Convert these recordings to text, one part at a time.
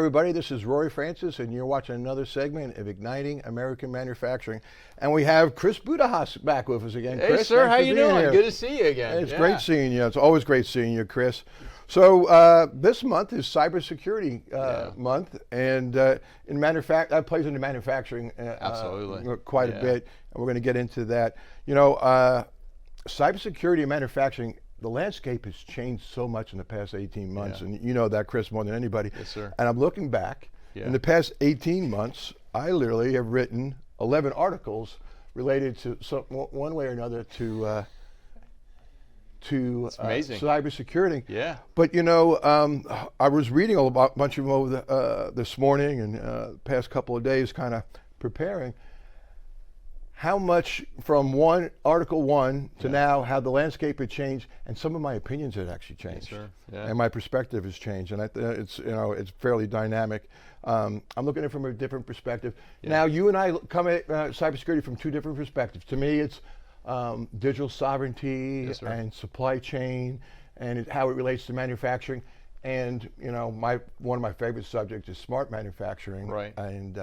everybody. This is Rory Francis, and you're watching another segment of Igniting American Manufacturing. And we have Chris Budihas back with us again. Hey, Chris, sir, how you doing? Here. Good to see you again. It's great seeing you. It's always great seeing you, Chris. So this month is Cybersecurity Month, and that plays into manufacturing absolutely quite a bit, and we're going to get into that. You know, cybersecurity and manufacturing, the landscape has changed so much in the past 18 months, and you know that, Chris, more than anybody. Yes, sir. And I'm looking back. In the past 18 months, I literally have written 11 articles related to one way or another to cybersecurity. Yeah. But you know, I was reading a bunch of them over this morning and the past couple of days, kind of preparing. How much from Article 1 to now, how the landscape had changed, and some of my opinions had actually changed, yes, sir. and my perspective has changed, and it's it's fairly dynamic. I'm looking at it from a different perspective. Now, you and I come at cybersecurity from two different perspectives. To me, it's digital sovereignty and supply chain, and how it relates to manufacturing. And you know, one of my favorite subjects is smart manufacturing, right? And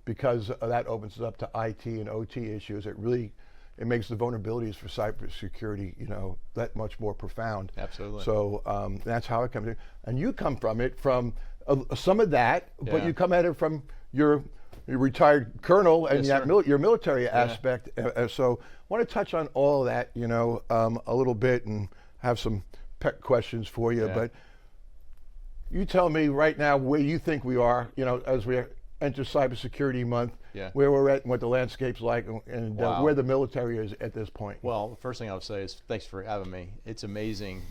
because that opens it up to IT and OT issues, it makes the vulnerabilities for cybersecurity, you know, that much more profound. Absolutely. So that's how it comes in. And you come from it from some of that, but you come at it from your retired colonel and your military aspect. So I want to touch on all of that, you know, a little bit, and have some pet questions for you. But you tell me right now where you think we are, you know, as we enter Cybersecurity Month, where we're at and what the landscape's like, and where the military is at this point. Well, the first thing I would say is thanks for having me. It's amazing.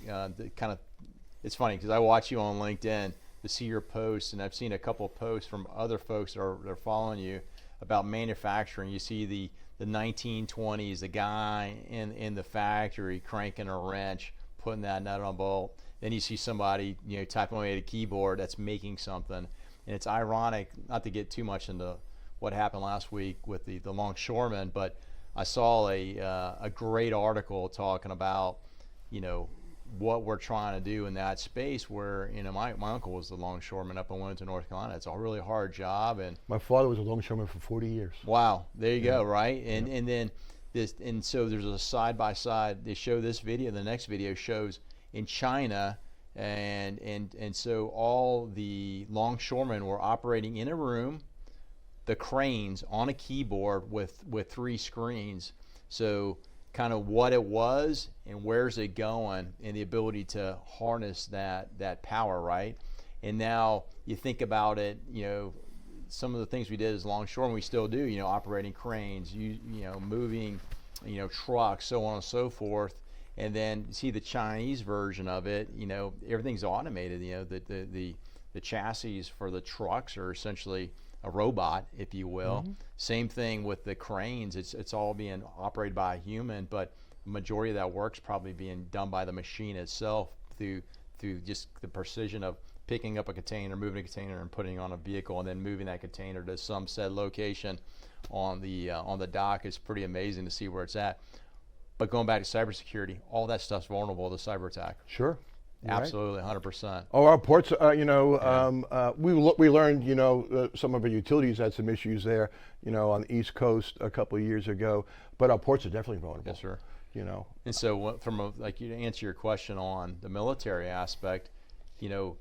It's funny because I watch you on LinkedIn to see your posts, and I've seen a couple of posts from other folks that are following you about manufacturing. You see the 1920s, the guy in the factory cranking a wrench, putting that nut on a bolt. Then you see somebody, you know, typing away at a keyboard that's making something. And it's ironic, not to get too much into what happened last week with the longshoremen, but I saw a great article talking about, you know, what we're trying to do in that space where, you know, my uncle was the longshoreman up in Wilmington, North Carolina. It's a really hard job. And my father was a longshoreman for 40 years. Wow, there you go, right? And then so there's a side-by-side, they show this video, the next video shows in China, and so all the longshoremen were operating in a room, the cranes on a keyboard with 3 screens. So kind of what it was and where's it going, and the ability to harness that power, right? And now you think about it, you know, some of the things we did as longshoremen, we still do, you know, operating cranes, you know, moving, you know, trucks, so on and so forth. And then see the Chinese version of it, you know, everything's automated. You know, the chassis for the trucks are essentially a robot, if you will. Same thing with the cranes. It's all being operated by a human, but the majority of that work's probably being done by the machine itself through just the precision of picking up a container, moving a container, and putting it on a vehicle, and then moving that container to some said location on the dock. It's pretty amazing to see where it's at. But going back to cybersecurity, all that stuff's vulnerable to cyber attack. Sure. Absolutely, 100%. Oh, our ports, you know, we learned, you know, some of our utilities had some issues there, you know, on the East Coast a couple of years ago. But our ports are definitely vulnerable. Yes, sir. You know. And so, like you to answer your question on the military aspect, you know,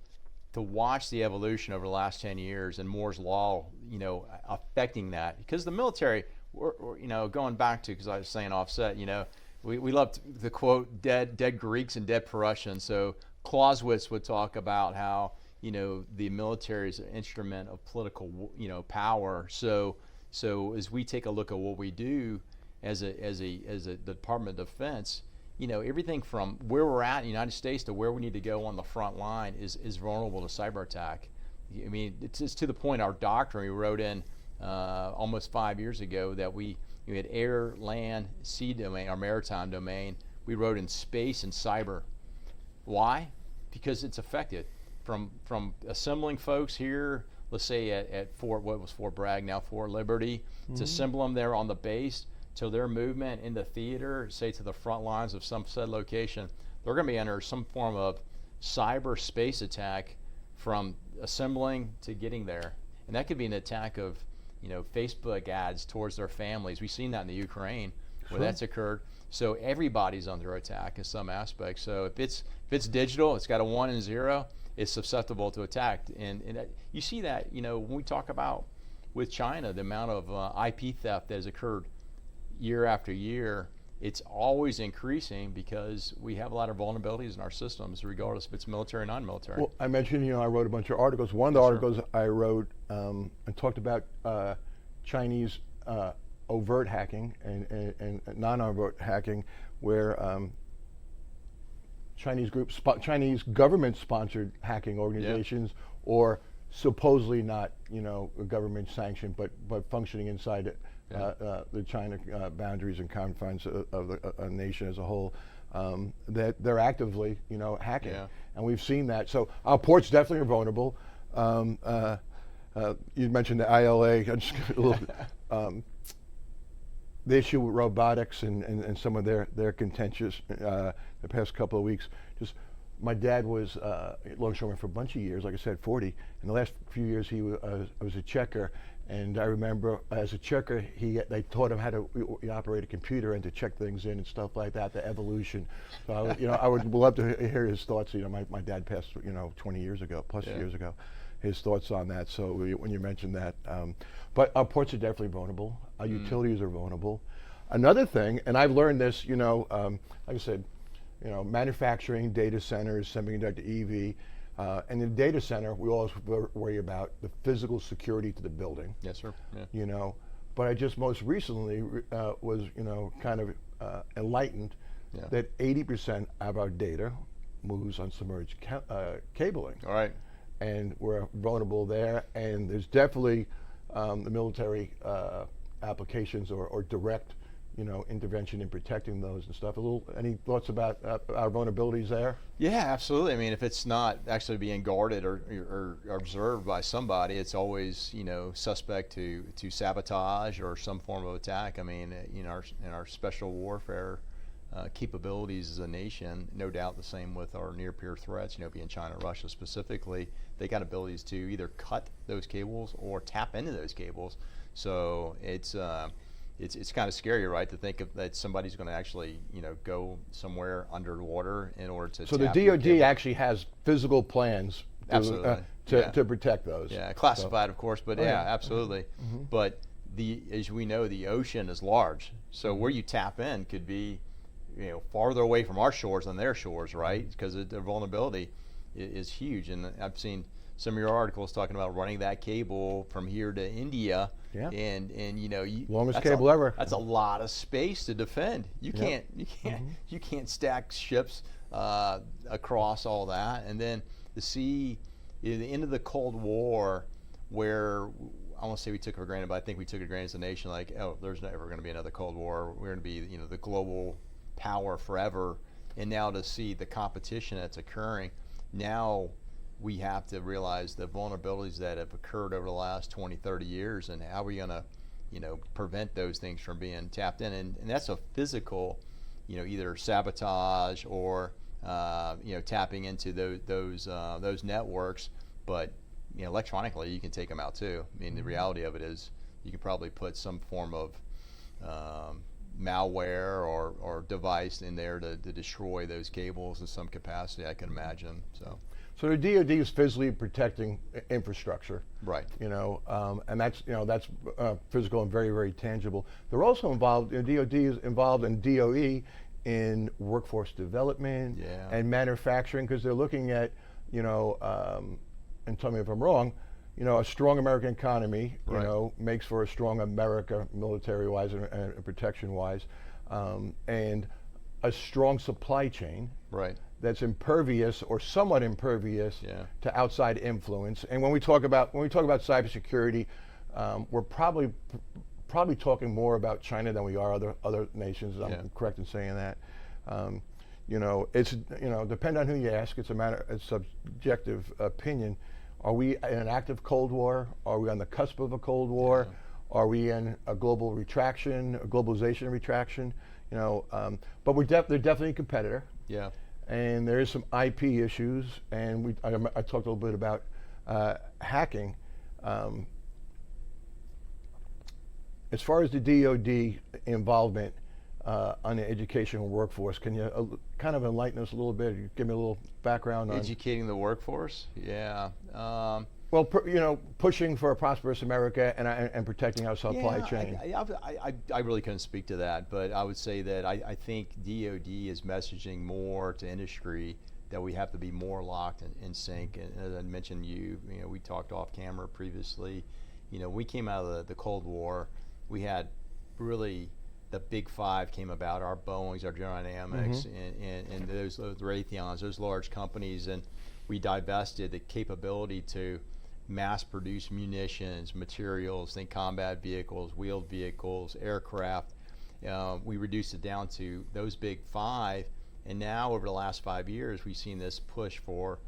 to watch the evolution over the last 10 years and Moore's Law, you know, affecting that, because the military, we're you know, going back to, because I was saying offset, you know, we love the quote, dead Greeks and dead Prussians. So Clausewitz would talk about how, you know, the military is an instrument of political, you know, power. So as we take a look at what we do as a Department of Defense, you know, everything from where we're at in the United States to where we need to go on the front line is vulnerable to cyber attack. I mean, it's to the point our doctrine we wrote in almost 5 years ago that we had air, land, sea domain, our maritime domain. We wrote in space and cyber. Why? Because it's affected from assembling folks here, let's say at Fort Bragg, now Fort Liberty, to assemble them there on the base, till their movement in the theater, say to the front lines of some said location, they're going to be under some form of cyber space attack from assembling to getting there, and that could be an attack of, Facebook ads towards their families. We've seen that in the Ukraine where that's occurred. So everybody's under attack in some aspect. So if it's digital, it's got a 1 and 0, it's susceptible to attack. And you see that, when we talk about with China, the amount of IP theft that has occurred year after year, it's always increasing because we have a lot of vulnerabilities in our systems, regardless if it's military or non-military. Well, I mentioned, I wrote a bunch of articles. One of the articles I wrote and talked about Chinese overt hacking and non-overt hacking, where Chinese government-sponsored hacking organizations, or supposedly not, government sanctioned, but functioning inside it. The China boundaries and confines of a nation as a whole, that they're actively, hacking, and we've seen that. So our ports definitely are vulnerable. You mentioned the ILA. Just a little, the issue with robotics and some of their contentious the past couple of weeks. Just my dad was longshoreman for a bunch of years, like I said, 40. In the last few years, he was a checker. And I remember as a checker, they taught him how to operate a computer and to check things in and stuff like that, the evolution. So I would love to hear his thoughts. My dad passed 20 years ago, plus years ago, his thoughts on that. So when you mentioned that, but our ports are definitely vulnerable. Our utilities are vulnerable. Another thing, and I've learned this, like I said, manufacturing, data centers, semiconductor, EV. And in the data center, we always worry about the physical security to the building. Yes, sir. Yeah. But I just most recently was, kind of enlightened that 80% of our data moves on submerged cabling. All right. And we're vulnerable there. And there's definitely the military applications or direct intervention in protecting those and stuff. Any thoughts about our vulnerabilities there? Yeah, absolutely. I mean, if it's not actually being guarded or observed by somebody, it's always, suspect to sabotage or some form of attack. I mean, in our special warfare capabilities as a nation, no doubt the same with our near-peer threats, being China, Russia specifically, they got abilities to either cut those cables or tap into those cables. So it's kind of scary, right, to think that somebody's going to actually, go somewhere underwater in order to. So the DoD actually has physical plans to protect those. Yeah, classified, of course, but absolutely. Mm-hmm. But as we know, the ocean is large, so where you tap in could be, farther away from our shores than their shores, right? Because the vulnerability is huge, and I've seen some of your articles talking about running that cable from here to India. Yeah. And longest cable ever. That's a lot of space to defend. You can't stack ships across all that. And then to see the end of the Cold War, where I won't say we took it for granted, but I think we took it for granted as a nation. Like, there's never going to be another Cold War. We're going to be the global power forever. And now to see the competition that's occurring now. We have to realize the vulnerabilities that have occurred over the last 20, 30 years, and how are we going to, prevent those things from being tapped in. And that's a physical, either sabotage or, tapping into those networks. But, electronically, you can take them out too. I mean, the reality of it is you can probably put some form of malware or device in there to destroy those cables in some capacity, I can imagine. So the DoD is physically protecting infrastructure, right? And that's physical and very, very tangible. They're also involved. DoD is involved in DOE in workforce development and manufacturing, because they're looking at, and tell me if I'm wrong, a strong American economy, makes for a strong America, military-wise and protection-wise, and a strong supply chain. Right. That's impervious or somewhat impervious to outside influence. And when we talk about cybersecurity, we're probably talking more about China than we are other nations. I'm correct in saying that. It's depend on who you ask. It's a subjective opinion. Are we in an active Cold War? Are we on the cusp of a Cold War? Are we in a global retraction, a globalization retraction? But they're definitely a competitor. Yeah. And there is some IP issues, and I talked a little bit about hacking. As far as the DoD involvement on the educational workforce, can you kind of enlighten us a little bit? Give me a little background on educating the workforce. Yeah. Well, pushing for a prosperous America and protecting our supply chain. I really couldn't speak to that, but I would say that I think DoD is messaging more to industry that we have to be more locked in sync. And as I mentioned, we talked off camera previously. We came out of the Cold War. We had really the big five came about: our Boeings, our General Dynamics, and those Raytheons, those large companies, and we divested the capability to mass produce munitions, materials, think combat vehicles, wheeled vehicles, aircraft. We reduced it down to those big five, and now over the last 5 years, we've seen this push for,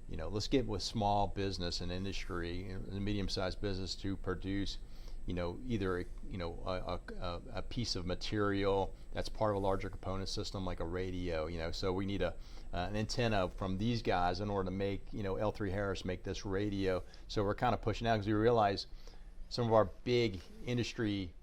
let's get with small business and industry, and medium-sized business to produce, either a piece of material that's part of a larger component system like a radio. So we need an antenna from these guys in order to make, L3 Harris make this radio. So we're kind of pushing out because we realize some of our big industry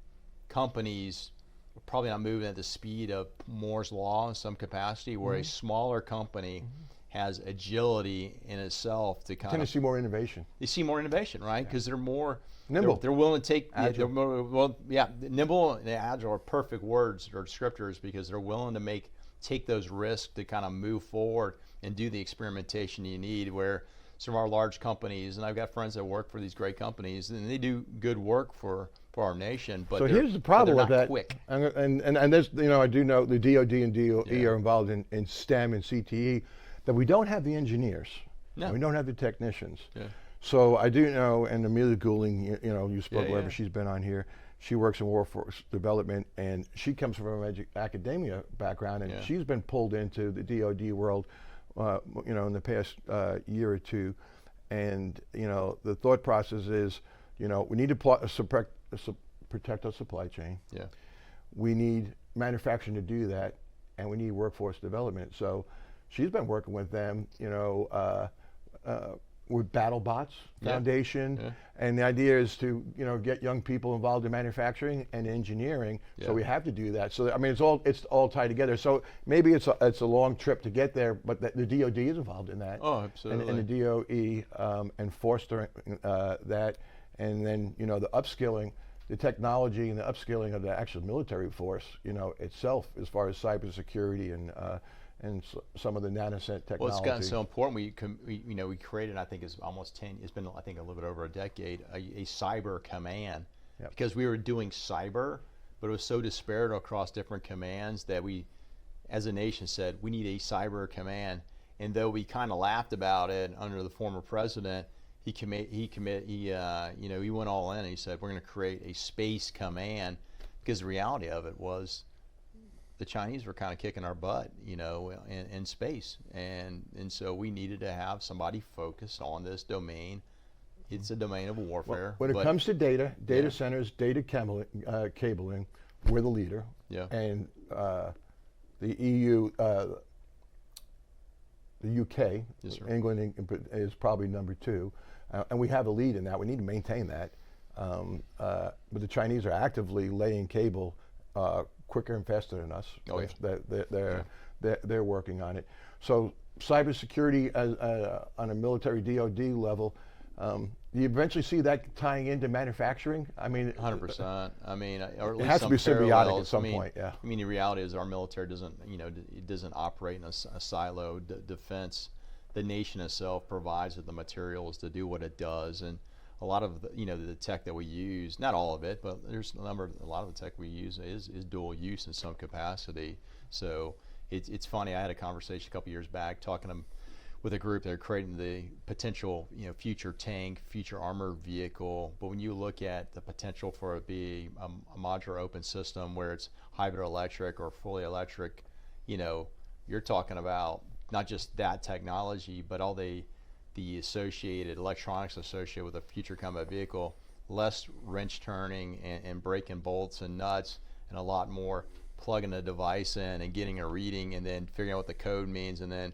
companies are probably not moving at the speed of Moore's Law in some capacity, where a smaller company has agility in itself to kind of see more innovation. You see more innovation, right? Because they're more nimble. They're willing to take agile. Nimble and agile are perfect words or descriptors because they're willing to take those risks to kind of move forward and do the experimentation you need. Where some of our large companies, and I've got friends that work for these great companies, and they do good work for our nation. But so here's the problem with that. Quick. And there's, I do know the DoD and DOE are involved in STEM and CTE, that we don't have the engineers. No. We don't have the technicians. Yeah. So I do know, and Amelia Goulding, you spoke wherever she's been on here. She works in workforce development, and she comes from an academia background, and she's been pulled into the DoD world, in the past year or two. And the thought process is, we need to protect our supply chain. Yeah. We need manufacturing to do that, and we need workforce development. So she's been working with them, with BattleBots Foundation, and the idea is to get young people involved in manufacturing and engineering. So we have to do that. So I mean, it's all tied together. So maybe it's a long trip to get there, but the DoD is involved in that. Oh, absolutely. And the DOE and fostering that, and then the upskilling, the technology and the upskilling of the actual military force, itself, as far as cybersecurity and some of the nanosecond technology. Well, it's gotten so important. We created, I think it's almost 10. It's been, I think, a little bit over a decade, a cyber command, because we were doing cyber, but it was so disparate across different commands that we, as a nation, said we need a cyber command. And though we kind of laughed about it under the former president, he went all in and he said we're going to create a space command, because the reality of it was, the Chinese were kind of kicking our butt, in space, and so we needed to have somebody focused on this domain. It's a domain of warfare. When it comes to data centers, data cabling, we're the leader. Yeah. And the EU, the UK, England is probably number 2, and we have a lead in that. We need to maintain that. But the Chinese are actively laying cable quicker and faster than us. They're working on it. So cybersecurity on a military DoD level, you eventually see that tying into manufacturing. I mean, 100%. I mean, or at least it has to be symbiotic at some point. Yeah. I mean, the reality is our military doesn't operate in a siloed defense. The nation itself provides it the materials to do what it does, and a lot of the tech that we use, not all of it, but there's a lot of the tech we use is dual use in some capacity. So it's funny. I had a conversation a couple years back talking with a group that are creating the potential future tank, future armored vehicle. But when you look at the potential for it to be a modular open system where it's hybrid electric or fully electric, you're talking about not just that technology, but all the associated electronics associated with a future combat vehicle, less wrench turning and breaking bolts and nuts, and a lot more plugging a device in and getting a reading and then figuring out what the code means and then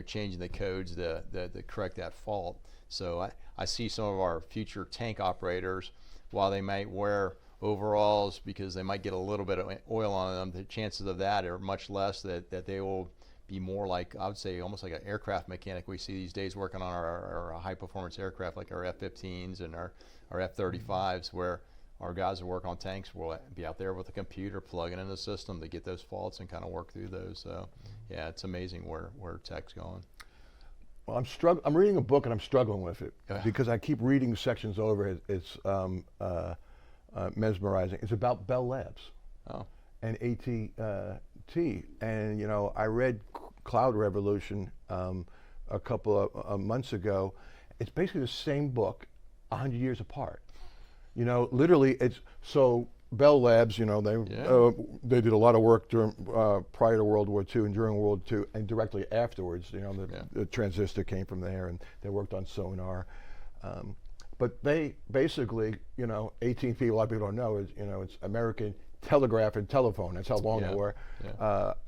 changing the codes to correct that fault. So I see some of our future tank operators, while they might wear overalls because they might get a little bit of oil on them, the chances of that are much less that they will be more like, I would say, almost like an aircraft mechanic we see these days working on our high performance aircraft like our F-15s and our F-35s, where our guys who work on tanks will be out there with a computer plugging in the system to get those faults and kind of work through those. So yeah, it's amazing where tech's going. Well, I'm reading a book and I'm struggling with it because I keep reading sections over it. It's mesmerizing. It's about Bell Labs and AT&T. And, you know, I read Cloud Revolution a couple of months ago. It's basically the same book 100 years apart. You know, literally, it's so Bell Labs. You know, they did a lot of work during prior to World War II and during World War II and directly afterwards. You know, the transistor came from there, and they worked on sonar. But they basically, you know, AT&T. A lot of people don't know is, you know, it's American Telegraph and Telephone. That's how long they were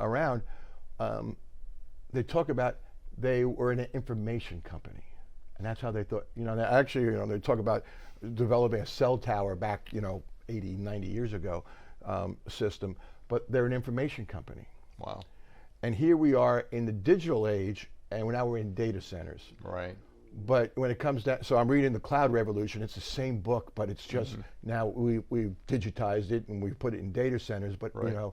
around. They talk about they were an information company, and that's how they thought. You know, they actually, you know, they talk about developing a cell tower back, you know, 80, 90 years ago system, but they're an information company. Wow. And here we are in the digital age, and now we're in data centers. Right. But when it comes down, so I'm reading the Cloud Revolution. It's the same book, but it's just now we've digitized it and we put it in data centers. But we're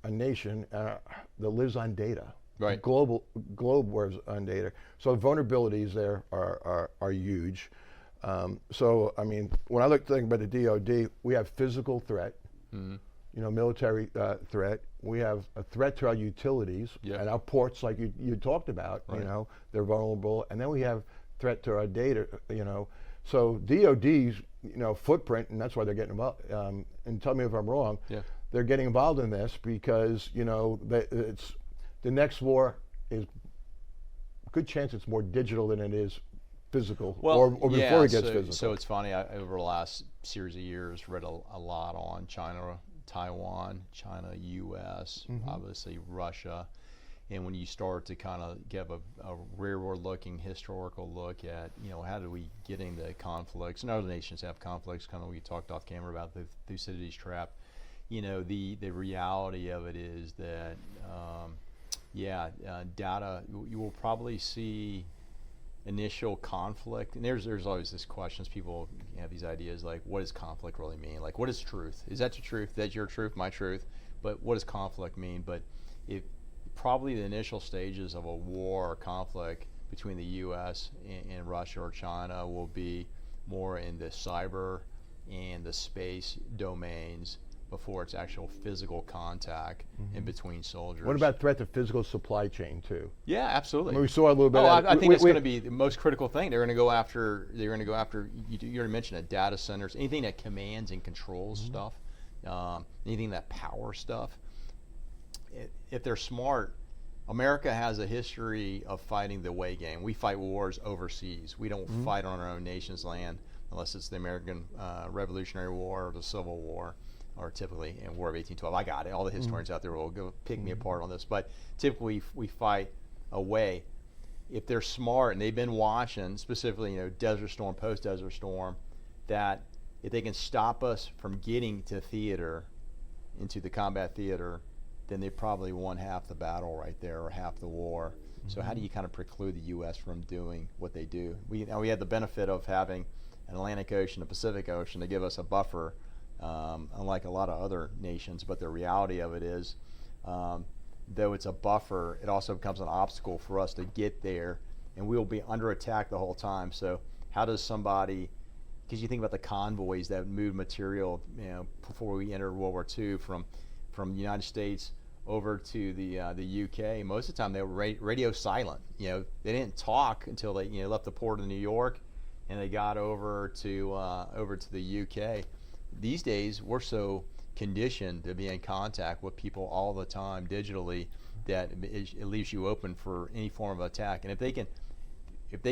a nation that lives on data. Right. Globe lives on data. So the vulnerabilities there are huge. So I mean, when I think about the DoD, we have physical threat. You know, military threat. We have a threat to our utilities and our ports, like you talked about. Right. You know, they're vulnerable, and then we have threat to our data. You know, so DoD's footprint, and that's why they're getting involved. And tell me if I'm wrong. Yeah. They're getting involved in this because it's the next war is a good chance it's more digital than it is physical, or before it gets physical. So it's funny. I over the last series of years read a lot on China. Taiwan, China, U.S., obviously Russia, and when you start to kind of give a rearward-looking historical look at, you know, how do we get into conflicts, and other nations have conflicts, kind of we talked off camera about the Thucydides trap. You know, the reality of it is that, data, you will probably see initial conflict, and there's always this questions. People have these ideas like, what does conflict really mean? Like, what is truth? Is that your truth? That's your truth, my truth? But what does conflict mean? But if probably the initial stages of a war or conflict between the U.S. and Russia or China will be more in the cyber and the space domains before it's actual physical contact in between soldiers. What about threat to physical supply chain too? Yeah, absolutely. I mean, we saw a little bit. I think it's going to be the most critical thing. They're going to go after. You already mentioned it, data centers, anything that commands and controls stuff, anything that power stuff. If they're smart, America has a history of fighting the away game. We fight wars overseas. We don't fight on our own nation's land unless it's the American Revolutionary War or the Civil War, or typically in War of 1812. I got it. All the historians out there will go pick me apart on this, but typically we fight away. If they're smart and they've been watching, specifically, you know, Desert Storm, post-Desert Storm, that if they can stop us from getting to theater, into the combat theater, then they probably won half the battle right there, or half the war. So how do you kind of preclude the U.S. from doing what they do? We had the benefit of having an Atlantic Ocean, a Pacific Ocean to give us a buffer, unlike a lot of other nations. But the reality of it is, though it's a buffer, it also becomes an obstacle for us to get there, and we'll be under attack the whole time. So how does somebody, because you think about the convoys that moved material, you know, before we entered World War II from the United States over to the UK, most of the time they were radio silent. You know, they didn't talk until they left the port of New York, and they got over to the UK. These days, we're so conditioned to be in contact with people all the time digitally that it leaves you open for any form of attack. And if they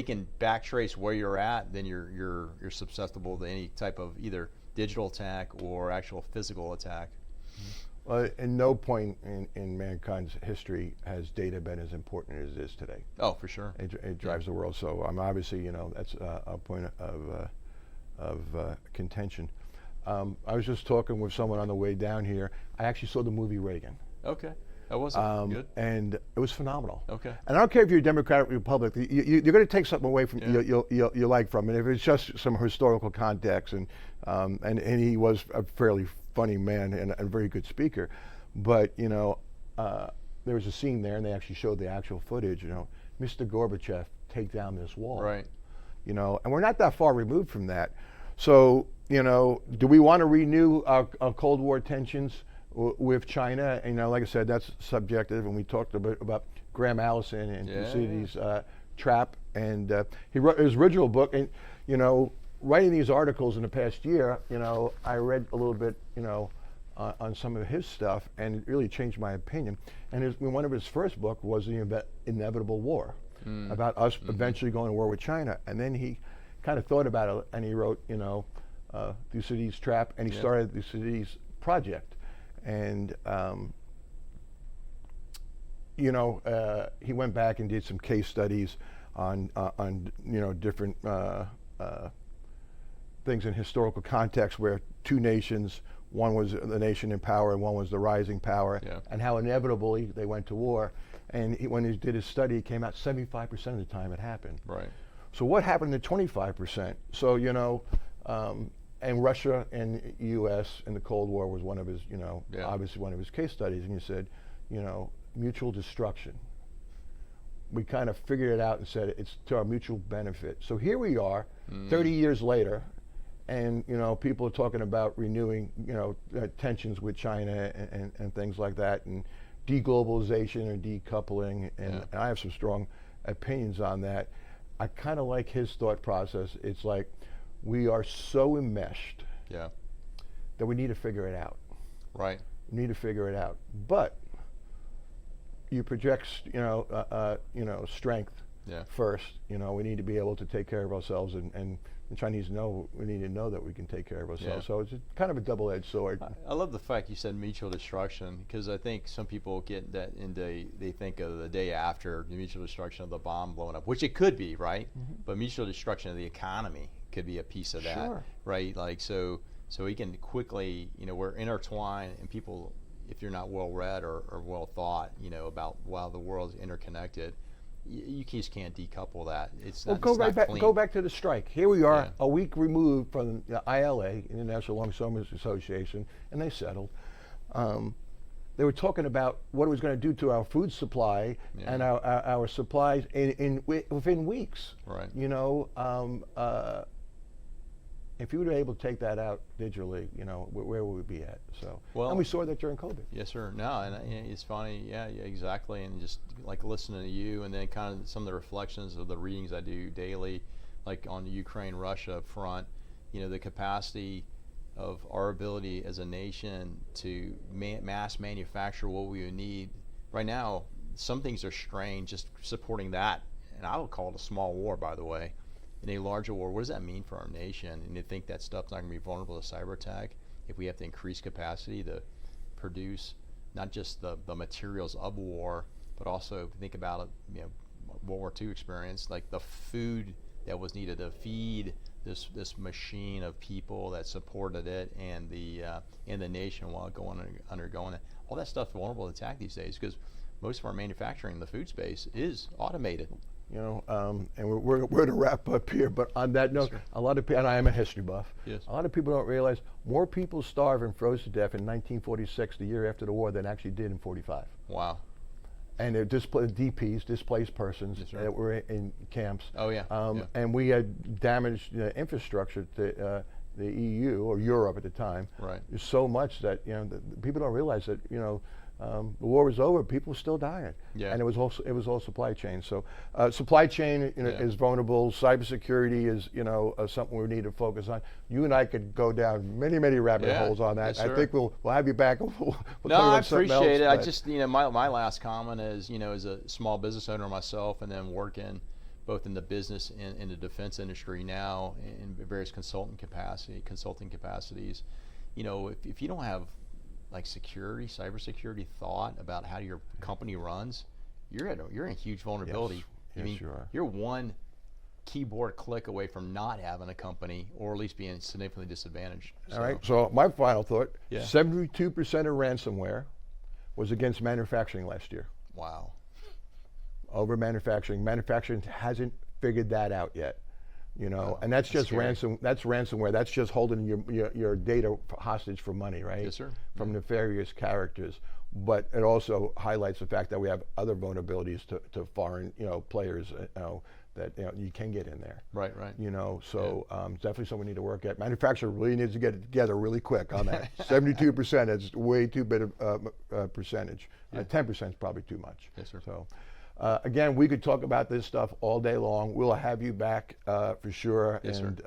can backtrace where you're at, then you're susceptible to any type of either digital attack or actual physical attack. Well, at no point in mankind's history has data been as important as it is today. Oh, for sure. It drives the world. So obviously, that's a point of contention. I was just talking with someone on the way down here. I actually saw the movie Reagan. Okay. That was good. And it was phenomenal. Okay. And I don't care if you're Democrat or Republican, you're going to take something away from you like from it. If it's just some historical context, and he was a fairly funny man and a very good speaker, but there was a scene there, and they actually showed the actual footage. Mr. Gorbachev, take down this wall. Right. And we're not that far removed from that. So do we want to renew our Cold War tensions with China? Like I said, that's subjective, and we talked a bit about Graham Allison and Thucydides' trap, and he wrote his original book, and writing these articles in the past year, I read a little bit, on some of his stuff, and it really changed my opinion. And one of his first book was The Inevitable War, about us eventually going to war with China. And then he kind of thought about it, and he wrote, Thucydides' trap, and he started Thucydides' project. And he went back and did some case studies on different things in historical context where two nations, one was the nation in power and one was the rising power, and how inevitably they went to war. And when he did his study, it came out 75% of the time it happened. Right. So what happened to 25%? So and Russia and U.S. in the Cold War was one of his, obviously one of his case studies. And you said, mutual destruction. We kind of figured it out and said it's to our mutual benefit. So here we are, 30 years later, and people are talking about renewing, tensions with China and things like that, and deglobalization or decoupling. And I have some strong opinions on that. I kind of like his thought process. It's like we are so enmeshed that we need to figure it out. Right. We need to figure it out. But you project, strength first. We need to be able to take care of ourselves, and the Chinese know we need to know that we can take care of ourselves. So it's kind of a double-edged sword. I love the fact you said mutual destruction, because I think some people get that they think of the day after the mutual destruction of the bomb blowing up, which it could be, right? But mutual destruction of the economy could be a piece of that, right? Like so we can quickly, we're intertwined, and people, if you're not well read or well thought, about how the world's interconnected, you just can't decouple that. Go back to the strike. Here we are, a week removed from the ILA, International Longshoremen's Association, and they settled. They were talking about what it was going to do to our food supply and our supplies within weeks. Right. If you were able to take that out digitally, where would we be at? So, and we saw that during COVID. Yes, sir. No, and it's funny. Yeah, exactly. And just like listening to you, and then kind of some of the reflections of the readings I do daily, like on the Ukraine-Russia front. The capacity of our ability as a nation to mass manufacture what we would need. Right now, some things are strained just supporting that, and I would call it a small war, by the way. In a larger war, what does that mean for our nation? And to think that stuff's not going to be vulnerable to cyber attack if we have to increase capacity to produce not just the materials of war, but also if you think about it, World War II experience, like the food that was needed to feed this machine of people that supported it, and the nation while undergoing it. All that stuff's vulnerable to attack these days because most of our manufacturing in the food space is automated. And we're going to wrap up here, but on that note, a lot of people, and I am a history buff, a lot of people don't realize more people starved and froze to death in 1946, the year after the war, than actually did in 45. Wow. And they're DPs, displaced persons, that were in camps. Oh, yeah. And we had damaged infrastructure to the EU, or Europe at the time. Right. There's so much that, people don't realize that, the war was over, people were still dying, and it was all supply chain. So supply chain is vulnerable. Cybersecurity is something we need to focus on. You and I could go down many rabbit holes on that. Yes, I think we'll have you back. We'll no, talk I about something else, appreciate it. I just my last comment is as a small business owner myself, and then working both in the business and in the defense industry now in various consulting capacities. If you don't have like security, cybersecurity thought about how your company runs, you're in a huge vulnerability. Yes, I mean, you are. You're one keyboard click away from not having a company, or at least being significantly disadvantaged. All right. So my final thought: Yeah. 72% of ransomware was against manufacturing last year. Wow. Over manufacturing. Manufacturing hasn't figured that out yet. You know, Wow, and that's just scary. That's ransomware. That's just holding your data hostage for money, right? Yes, sir. From nefarious characters. But it also highlights the fact that we have other vulnerabilities to foreign, players, that you can get in there. Right. So definitely something we need to work at. Manufacturer really needs to get it together really quick on that. 72% is way too big of percentage. 10% is probably too much. Yes, sir. So. Again, we could talk about this stuff all day long. We'll have you back for sure. Yes, and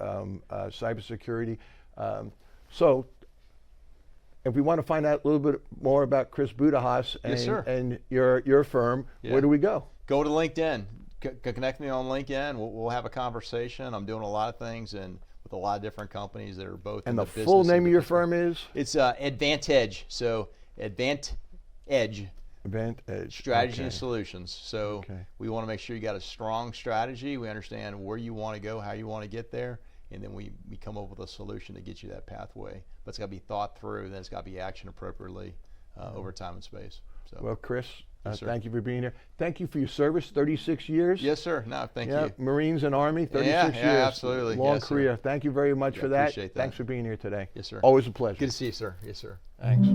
cybersecurity. So, if we want to find out a little bit more about Chris Budihas and your firm, where do we go? Go to LinkedIn. Connect me on LinkedIn. We'll have a conversation. I'm doing a lot of things with a lot of different companies that are both. And in the business full name of your firm is? It's AdvantEdge. So AdvantEdge. AdvantEdge. Strategy and solutions. So Okay. we want to make sure you got a strong strategy. We understand where you want to go, how you want to get there, and then we come up with a solution to get you that pathway. But it's got to be thought through, then it's got to be actioned appropriately over time and space. So. Well, Chris, Yes, sir. thank you for being here. Thank you for your service, 36 years. Yes, sir. No, thank you. Marines and Army, 36 years. Absolutely. Long Yes, sir. career. Thank you very much for that. Appreciate that. Thanks for being here today. Yes, sir. Always a pleasure. Good to see you, sir. Yes, sir. Thanks.